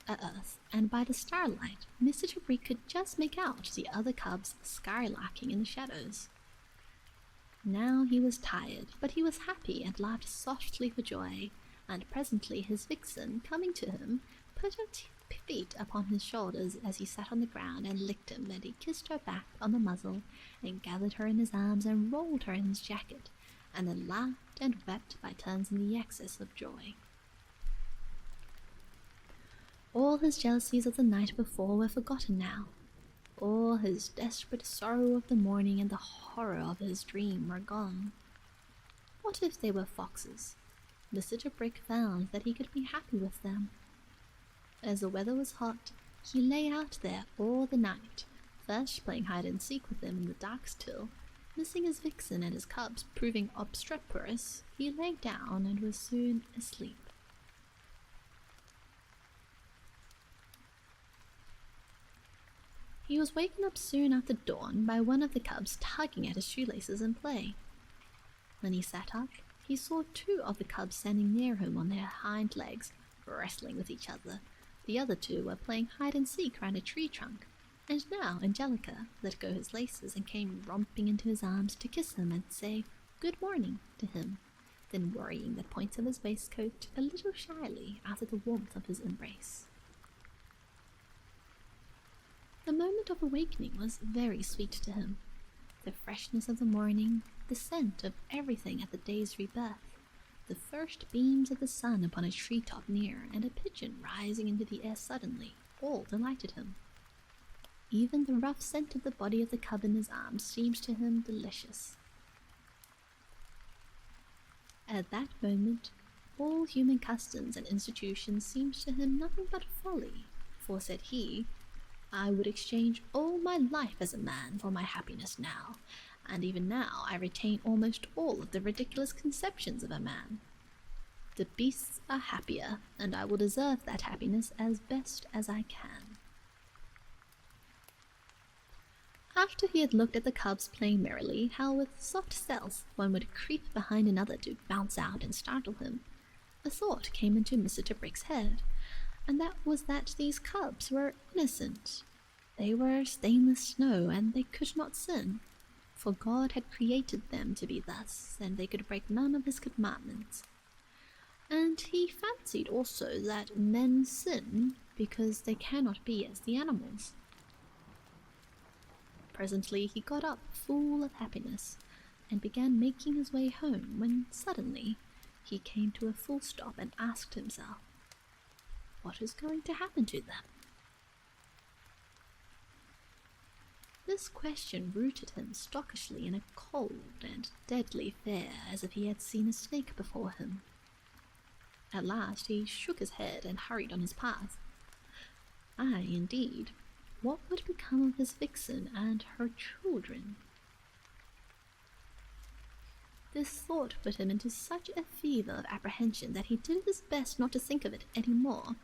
Speaker 1: earth, and by the starlight, Mr. Tabrik could just make out the other cubs skylarking in the shadows. Now he was tired, but he was happy and laughed softly for joy, and presently his vixen, coming to him, put her feet upon his shoulders as he sat on the ground and licked him, and he kissed her back on the muzzle, and gathered her in his arms and rolled her in his jacket, and then laughed and wept by turns in the excess of joy. All his jealousies of the night before were forgotten now. All his desperate sorrow of the morning and the horror of his dream were gone. What if they were foxes? Mr. Tabrik found that he could be happy with them. As the weather was hot, he lay out there all the night, first playing hide-and-seek with them in the dark till, missing his vixen and his cubs proving obstreperous, he lay down and was soon asleep. He was wakened up soon after dawn by one of the cubs tugging at his shoelaces in play. When he sat up, he saw two of the cubs standing near him on their hind legs, wrestling with each other. The other two were playing hide-and-seek round a tree trunk, and now Angelica let go his laces and came romping into his arms to kiss him and say "good morning" to him, then worrying the points of his waistcoat a little shyly after the warmth of his embrace. The moment of awakening was very sweet to him. The freshness of the morning, the scent of everything at the day's rebirth, the first beams of the sun upon a treetop near, and a pigeon rising into the air suddenly, all delighted him. Even the rough scent of the body of the cub in his arms seemed to him delicious. At that moment, all human customs and institutions seemed to him nothing but folly, for, said he, "I would exchange all my life as a man for my happiness now, and even now I retain almost all of the ridiculous conceptions of a man. The beasts are happier, and I will deserve that happiness as best as I can." After he had looked at the cubs playing merrily, how with soft stealth one would creep behind another to bounce out and startle him, a thought came into Mr. Tabrik's head, and that was that these cubs were innocent. They were stainless snow, and they could not sin, for God had created them to be thus, and they could break none of his commandments. And he fancied also that men sin because they cannot be as the animals. Presently he got up full of happiness, and began making his way home, when suddenly he came to a full stop and asked himself, what is going to happen to them? This question rooted him stockishly in a cold and deadly fear, as if he had seen a snake before him. At last he shook his head and hurried on his path. Aye, indeed, what would become of his vixen and her children? This thought put him into such a fever of apprehension that he did his best not to think of it any more,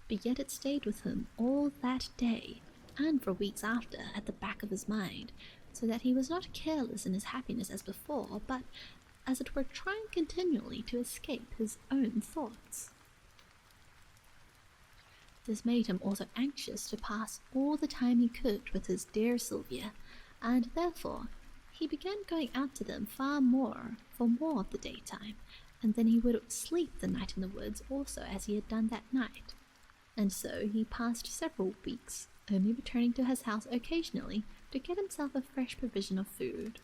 Speaker 1: but yet it stayed with him all that day, and for weeks after, at the back of his mind, so that he was not careless in his happiness as before, but as it were trying continually to escape his own thoughts. This made him also anxious to pass all the time he could with his dear Sylvia, and therefore he began going out to them far more for more of the daytime, and then he would sleep the night in the woods also, as he had done that night. And so he passed several weeks, only returning to his house occasionally to get himself a fresh provision of food.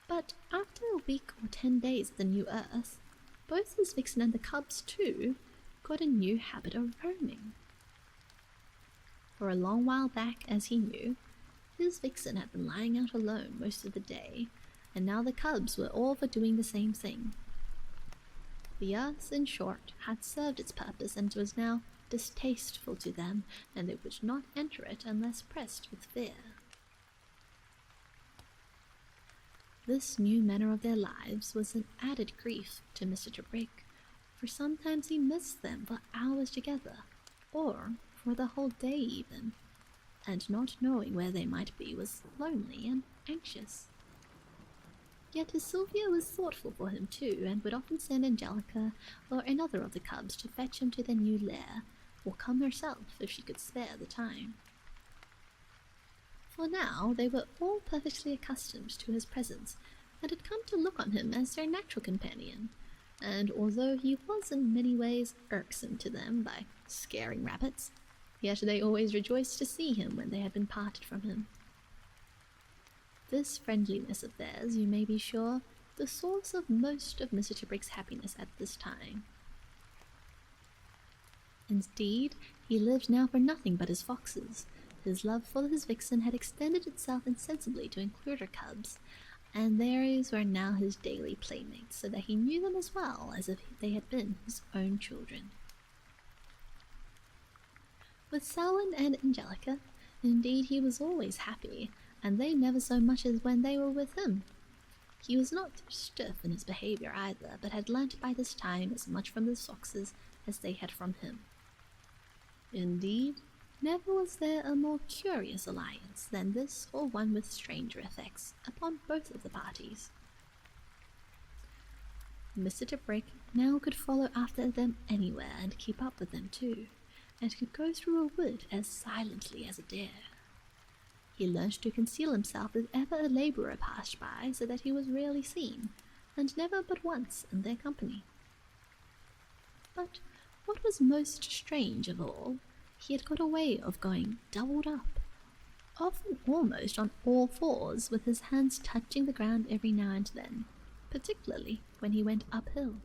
Speaker 1: But after a week or 10 days of the new earth, both his vixen and the cubs too got a new habit of roaming. For a long while back, as he knew, his vixen had been lying out alone most of the day, and now the cubs were all for doing the same thing. The earth, in short, had served its purpose and was now distasteful to them, and they would not enter it unless pressed with fear. This new manner of their lives was an added grief to Mr. Tabrik, for sometimes he missed them for hours together, or for the whole day even, and not knowing where they might be was lonely and anxious. Yet his Sylvia was thoughtful for him too, and would often send Angelica or another of the cubs to fetch him to their new lair, or come herself if she could spare the time. For now they were all perfectly accustomed to his presence, and had come to look on him as their natural companion, and although he was in many ways irksome to them by scaring rabbits, yet they always rejoiced to see him when they had been parted from him. This friendliness of theirs, you may be sure, the source of most of Mr. Tibrick's happiness at this time. Indeed, he lived now for nothing but his foxes. His love for his vixen had extended itself insensibly to include her cubs, and these were now his daily playmates, so that he knew them as well as if they had been his own children. With Selwyn and Angelica, indeed he was always happy, and they never so much as when they were with him. He was not stiff in his behaviour either, but had learnt by this time as much from the foxes as they had from him. Indeed, never was there a more curious alliance than this, or one with stranger effects upon both of the parties. Mr. Tibrick now could follow after them anywhere and keep up with them too, and could go through a wood as silently as a deer. He learnt to conceal himself if ever a labourer passed by, so that he was rarely seen, and never but once in their company. But what was most strange of all, he had got a way of going doubled up, often almost on all fours, with his hands touching the ground every now and then, particularly when he went uphill.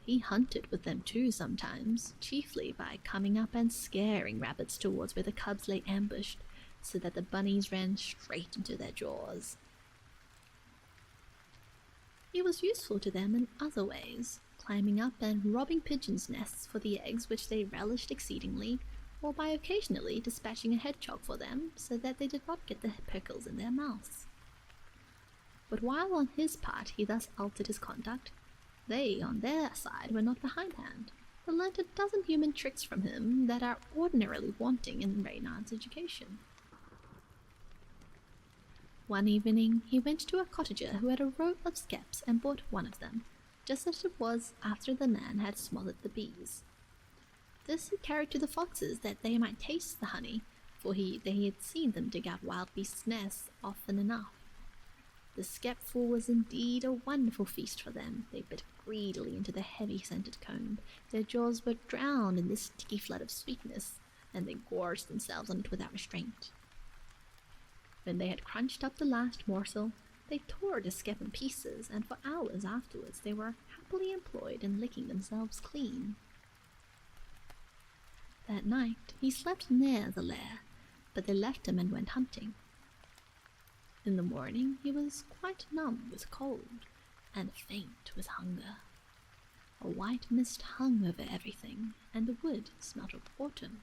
Speaker 1: He hunted with them too sometimes, chiefly by coming up and scaring rabbits towards where the cubs lay ambushed, so that the bunnies ran straight into their jaws. He was useful to them in other ways, climbing up and robbing pigeons' nests for the eggs which they relished exceedingly, or by occasionally dispatching a hedgehog for them, so that they did not get the pickles in their mouths. But while on his part he thus altered his conduct, they, on their side, were not behindhand, but learnt a dozen human tricks from him that are ordinarily wanting in Reynard's education. One evening he went to a cottager who had a row of skeps and bought one of them, just as it was after the man had smothered the bees. This he carried to the foxes that they might taste the honey, for they had seen them dig out wild beasts' nests often enough. The skepful was indeed a wonderful feast for them. They bit greedily into the heavy-scented comb. Their jaws were drowned in this sticky flood of sweetness, and they gorged themselves on it without restraint. When they had crunched up the last morsel, they tore the skep in pieces, and for hours afterwards they were happily employed in licking themselves clean. That night he slept near the lair, but they left him and went hunting. In the morning he was quite numb with cold, and faint with hunger. A white mist hung over everything, and the wood smelt of autumn.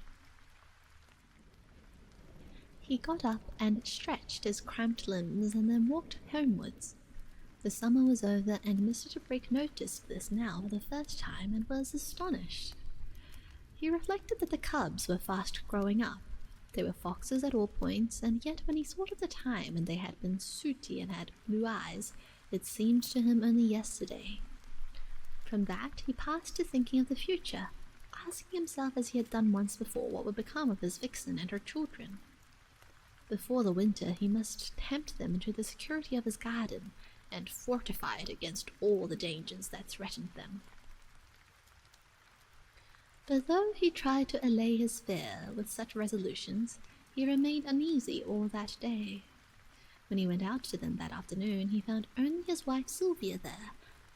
Speaker 1: He got up and stretched his cramped limbs, and then walked homewards. The summer was over, and Mr. Tibrick noticed this now for the first time, and was astonished. He reflected that the cubs were fast growing up. They were foxes at all points, and yet when he thought of the time when they had been sooty and had blue eyes, it seemed to him only yesterday. From that he passed to thinking of the future, asking himself as he had done once before what would become of his vixen and her children. Before the winter he must tempt them into the security of his garden, and fortify it against all the dangers that threatened them. But though he tried to allay his fear with such resolutions, he remained uneasy all that day. When he went out to them that afternoon, he found only his wife Sylvia there,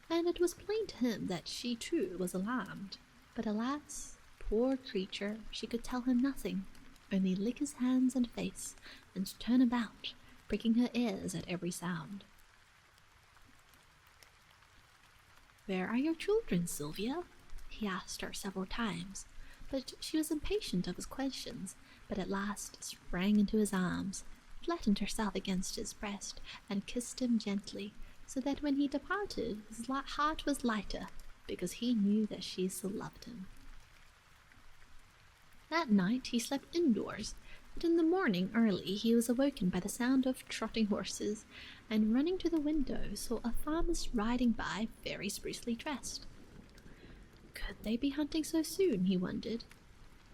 Speaker 1: and it was plain to him that she too was alarmed. But alas, poor creature, she could tell him nothing, only lick his hands and face, and turn about, pricking her ears at every sound. "Where are your children, Sylvia?" he asked her several times, but she was impatient of his questions, but at last sprang into his arms, flattened herself against his breast, and kissed him gently, so that when he departed his heart was lighter, because he knew that she still loved him. That night he slept indoors, But in the morning early he was awoken by the sound of trotting horses, and running to the window saw a farmer riding by very sprucely dressed. Could they be hunting so soon, he wondered,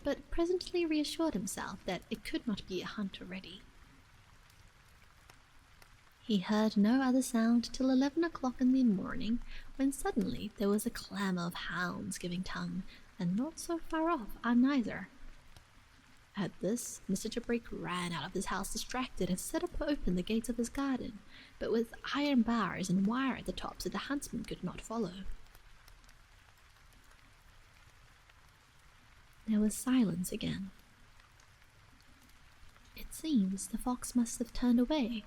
Speaker 1: but presently reassured himself that it could not be a hunt already. He heard no other sound till 11 o'clock in the morning, when suddenly there was a clamour of hounds giving tongue, and not so far off are neither. At this, Mr. ʟᴏᴏ ran out of his house distracted and set up open the gates of his garden, but with iron bars and wire at the top so the huntsman could not follow. There was silence again. It seems the fox must have turned away,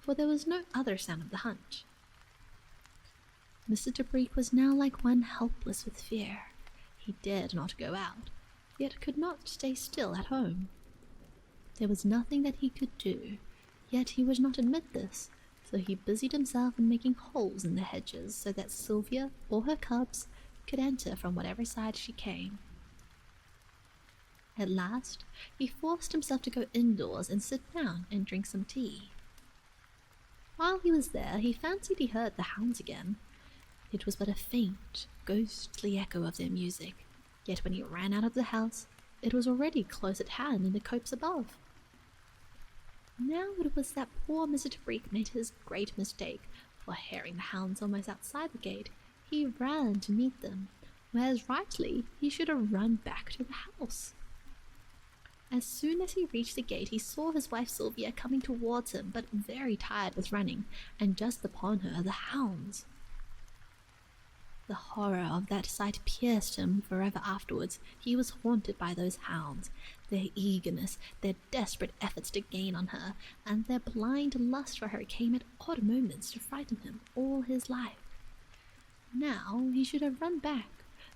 Speaker 1: for there was no other sound of the hunt. Mr. ʟᴏᴏ was now like one helpless with fear. He dared not go out, yet could not stay still at home. There was nothing that he could do, yet he would not admit this, so he busied himself in making holes in the hedges so that Sylvia or her cubs could enter from whatever side she came. At last, he forced himself to go indoors and sit down and drink some tea. While he was there, he fancied he heard the hounds again. It was but a faint, ghostly echo of their music, yet when he ran out of the house, it was already close at hand in the copse above. Now it was that poor Mr. ʟᴏᴏ made his great mistake, for hearing the hounds almost outside the gate, he ran to meet them, whereas rightly he should have run back to the house. As soon as he reached the gate, he saw his wife Sylvia coming towards him, but very tired with running, and just upon her the hounds. The horror of that sight pierced him forever afterwards. He was haunted by those hounds, their eagerness, their desperate efforts to gain on her, and their blind lust for her came at odd moments to frighten him all his life. Now he should have run back,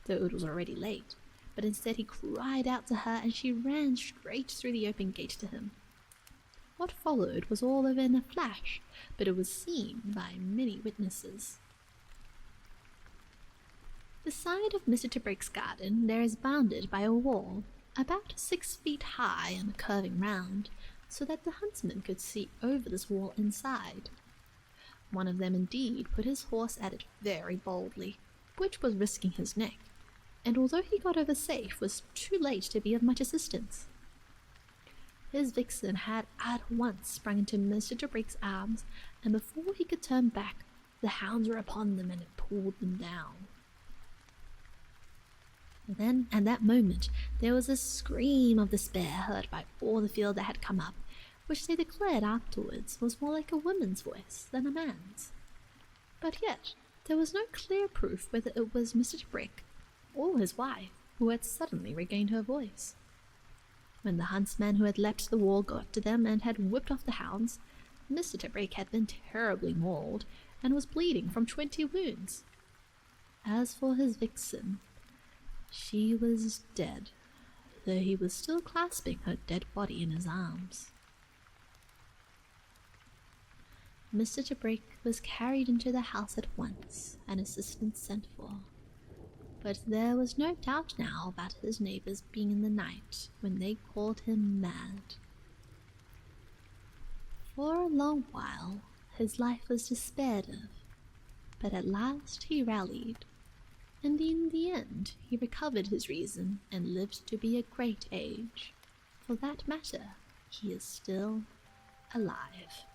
Speaker 1: though it was already late, but instead he cried out to her, and she ran straight through the open gate to him. What followed was all over in a flash, but it was seen by many witnesses. The side of Mr. ʟᴏᴏ's garden there is bounded by a wall, about 6 feet high and curving round, so that the huntsman could see over this wall inside. One of them indeed put his horse at it very boldly, which was risking his neck, and although he got over safe, was too late to be of much assistance. His vixen had at once sprung into Mr. ʟᴏᴏ's arms, and before he could turn back, the hounds were upon them and pulled them down. Then, at that moment, there was a scream of despair heard by all the field that had come up, which they declared afterwards was more like a woman's voice than a man's. But yet, there was no clear proof whether it was Mr. ʟᴏᴏ or his wife who had suddenly regained her voice. When the huntsman who had leapt the wall got to them and had whipped off the hounds, Mr. ʟᴏᴏ had been terribly mauled and was bleeding from 20 wounds. As for his vixen, she was dead, though he was still clasping her dead body in his arms. Mr. ʟᴏᴏ was carried into the house at once, and assistance sent for. But there was no doubt now about his neighbours being in the night when they called him mad. For a long while his life was despaired of, but at last he rallied, and in the end he recovered his reason and lived to be a great age. For that matter, he is still alive.